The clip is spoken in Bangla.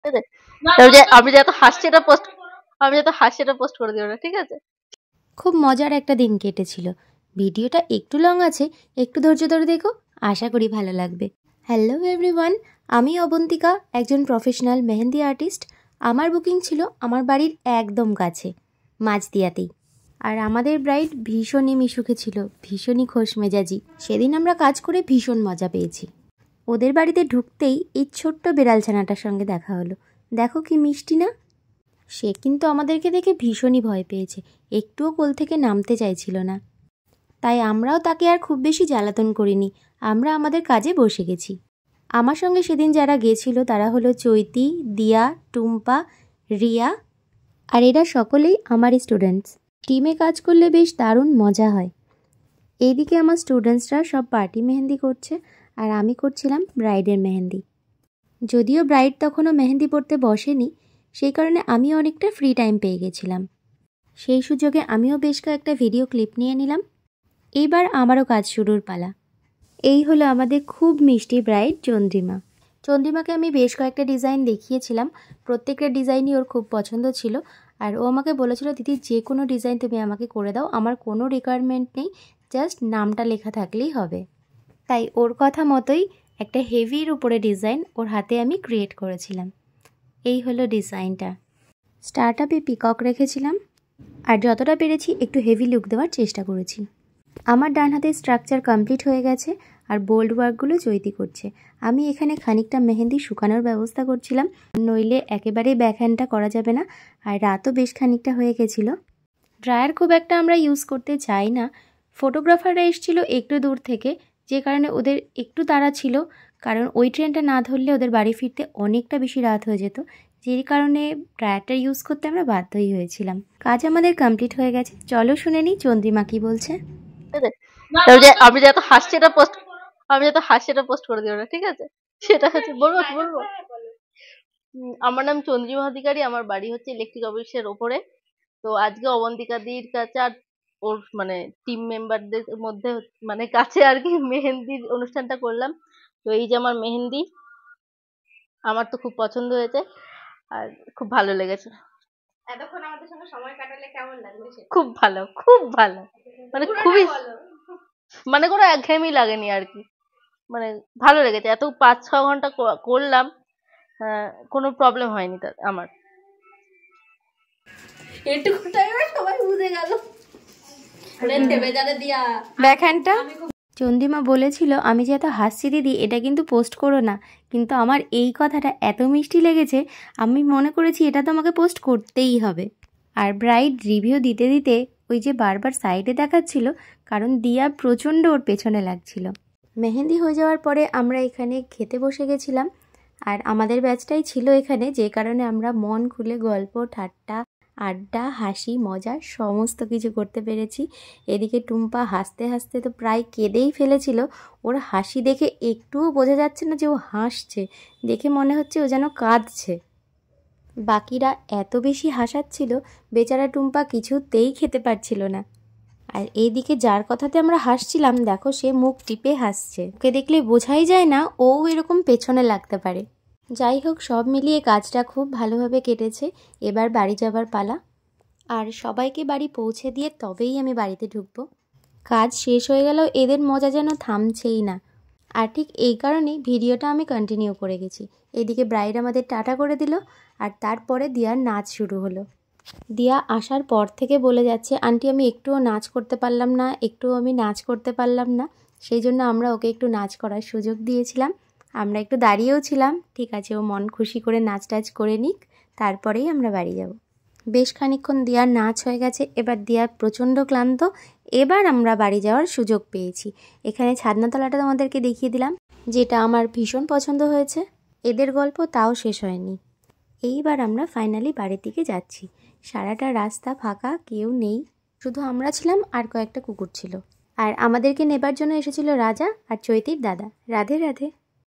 আছে? তবে যে আমি যত হাসছি এটা পোস্ট করে দিও না, ঠিক আছে? খুব মজার একটা দিন কেটেছিল। ভিডিওটা একটু লং আছে, একটু ধৈর্য ধরে দেখো, আশা করি ভালো লাগবে। হ্যালো এভরিওয়ান, আমি অবন্তিকা, একজন প্রফেশনাল মেহেন্দি আর্টিস্ট। আমার বুকিং ছিল আমার বাড়ির একদম কাছে, মাঝদিয়াতেই। আর আমাদের ব্রাইড ভীষণই মিশুকে ছিল, ভীষণই খোশ মেজাজি। সেদিন আমরা কাজ করে ভীষণ মজা পেয়েছি। ওদের বাড়িতে ঢুকতেই এই ছোট্ট বিড়াল ছানাটার সঙ্গে দেখা হলো। দেখো কি মিষ্টি না? সে কিন্তু আমাদেরকে দেখে ভীষণই ভয় পেয়েছে, একটুও কোল থেকে নামতে চাইছিল না। তাই আমরাও তাকে আর খুব বেশি জ্বালাতন করিনি, আমরা আমাদের কাজে বসে গেছি। আমার সঙ্গে সেদিন যারা গেছিল তারা হলো চৈতি, দিয়া, টুম্পা, রিয়া, আর এরা সকলেই আমার স্টুডেন্টস। টিমে কাজ করলে বেশ দারুণ মজা হয়। এইদিকে আমার স্টুডেন্টসরা সব পার্টি মেহেন্দি করছে, আর আমি করছিলাম ব্রাইডের মেহেন্দি। যদিও ব্রাইড তখনও মেহেন্দি পড়তে বসেনি, সেই কারণে আমি অনেকটা ফ্রি টাইম পেয়ে গেছিলাম। সেই সুযোগে আমিও বেশ কয়েকটা ভিডিও ক্লিপ নিয়ে নিলাম। এইবার আমারও কাজ শুরুর পালা। এই হলো আমাদের খুব মিষ্টি ব্রাইড চন্দ্রিমা। চন্দ্রিমাকে আমি বেশ কয়েকটা ডিজাইন দেখিয়েছিলাম, প্রত্যেকটা ডিজাইনই ওর খুব পছন্দ ছিল। আর ও আমাকে বলেছিল, দিদি যে কোনো ডিজাইন তুমি আমাকে করে দাও, আমার কোনো রিকোয়ারমেন্ট নেই, জাস্ট নামটা লেখা থাকলেই হবে। তাই ওর কথা মতোই একটা হেভির উপরে ডিজাইন ওর হাতে আমি ক্রিয়েট করেছিলাম। এই হলো ডিজাইনটা। স্টার্টআপে পিকক রেখেছিলাম, আর যতটা পেরেছি একটু হেভি লুক দেওয়ার চেষ্টা করেছি। আমার ডান হাতের স্ট্রাকচার কমপ্লিট হয়ে গেছে, আর বোল্ড ওয়ার্কগুলো চৈতি করছে। আমি এখানে খানিকটা মেহেন্দি শুকানোর ব্যবস্থা করছিলাম, নইলে একেবারেই ব্যাকহ্যান্ডটা করা যাবে না। আর রাতও বেশ খানিকটা হয়ে গেছিলো। ড্রায়ার খুব একটা আমরা ইউজ করতে চাই না। ফটোগ্রাফাররা এসেছিলো একটু দূর থেকে, যে কারণে ওদের একটু তাড়া ছিল, কারণ ওই ট্রেনটা না ধরলে ওদের বাড়ি ফিরতে অনেকটা বেশি রাত হয়ে যেত, যেই কারণে ড্রায়ারটা ইউজ করতে আমরা বাধ্যই হয়েছিলাম। কাজ আমাদের কমপ্লিট হয়ে গেছে, চলো শুনে নিই চন্দ্রিমা কি বলছে। তবে যে আমি যত হাসছি এটা পোস্ট করে দিও না, ঠিক আছে? সেটা হচ্ছে বলবো। আমার নাম চন্দ্রিমা অধিকারী, আমার বাড়ি হচ্ছে ইলেকট্রিক অফিসের ওপরে। তো আজকে অবন্তিকাদির কাছে আর ওর মানে টিম মেম্বারদের মধ্যে মানে কাছে আর কি মেহেন্দির অনুষ্ঠানটা করলাম। তো এই যে আমার মেহেন্দি, আমার তো খুব পছন্দ হয়েছে আর খুব ভালো লেগেছে। এতক্ষণ আমাদের সঙ্গে সময় কাটালে কেমন লাগলো? খুব ভালো, খুব ভালো, মানে খুবই, মানে কোনো একঘেয়েমি লাগেনি আর কি, মানে ভালো লেগেছে। এত 5-6 ঘন্টা করলাম, কোনো প্রবলেম হয়নি আমার। এটুকু টাইমে সবাই বুঝে গেল ব্যাকহ্যান্ডটা। চন্দ্রিমা বলেছিল, আমি যে এত হাসছি দিদি, এটা কিন্তু পোস্ট করো না, কিন্তু আমার এই কথাটা এত মিষ্টি লেগেছে, আমি মনে করেছি এটা তো আমাকে পোস্ট করতেই হবে। আর ব্রাইড রিভিউ দিতে দিতে ওই যে বারবার সাইডে দেখাচ্ছিল, কারণ দিয়া প্রচণ্ড ওর পেছনে লাগছিল। মেহেন্দি হয়ে যাওয়ার পরে আমরা এখানে খেতে বসে গেছিলাম, আর আমাদের ব্যাচটাই ছিল এখানে, যে কারণে আমরা মন খুলে গল্প, ঠাট্টা, আড্ডা, হাসি, মজা সমস্ত কিছু করতে পেরেছি। এদিকে টুম্পা হাসতে হাসতে তো প্রায় কেঁদেই ফেলেছিল। ওর হাসি দেখে একটুও বোঝা যাচ্ছে না যে ও হাসছে, দেখে মনে হচ্ছে ও যেন কাঁদছে। বাকিরা এত বেশি হাসাচ্ছিল, বেচারা টুম্পা কিছুতেই খেতে পারছিল না। আর এইদিকে যার কথাতে আমরা হাসছিলাম, দেখো সে মুখ টিপে হাসছে, ওকে দেখলে বোঝাই যায় না ও এরকম পেছনে লাগতে পারে। যাই হোক, সব মিলিয়ে কাজটা খুব ভালোভাবে কেটেছে। এবার বাড়ি যাবার পালা, আর সবাইকে বাড়ি পৌঁছে দিয়ে তবেই আমি বাড়িতে ঢুকবো। কাজ শেষ হয়ে গেল, এদের মজা যেন থামছেই না। আর ঠিক এই কারণেই ভিডিওটা আমি কন্টিনিউ করে গেছি। এদিকে ব্রাইড আমাদের টাটা করে দিল, আর তারপরে দিয়ার নাচ শুরু হলো। দিয়া আসার পর থেকে বলে যাচ্ছে, আন্টি আমি একটুও নাচ করতে পারলাম না। সেই জন্য আমরা ওকে একটু নাচ করার সুযোগ দিয়েছিলাম। আমরা একটু দাঁড়িয়েও ছিলাম, ঠিক আছে ও মন খুশি করে নাচ টাচ করে নিক, তারপরেই আমরা বাড়ি যাব। বেশ খানিকক্ষণ দিয়ার নাচ হয়ে গেছে, এবার দিয়া প্রচণ্ড ক্লান্ত। এবার আমরা বাড়ি যাওয়ার সুযোগ পেয়েছি। এখানে ছাদনাতলাটা তোমাদেরকে দেখিয়ে দিলাম, যেটা আমার ভীষণ পছন্দ হয়েছে। এদের গল্প তাও শেষ হয়নি। এইবার আমরা ফাইনালি বাড়ির দিকে যাচ্ছি। সারাটা রাস্তা ফাঁকা, কেউ নেই, শুধু আমরা ছিলাম আর কয়েকটা কুকুর ছিল। আর আমাদেরকে নেবার জন্য এসেছিল রাজা আর চৈতির দাদা। রাধে রাধে।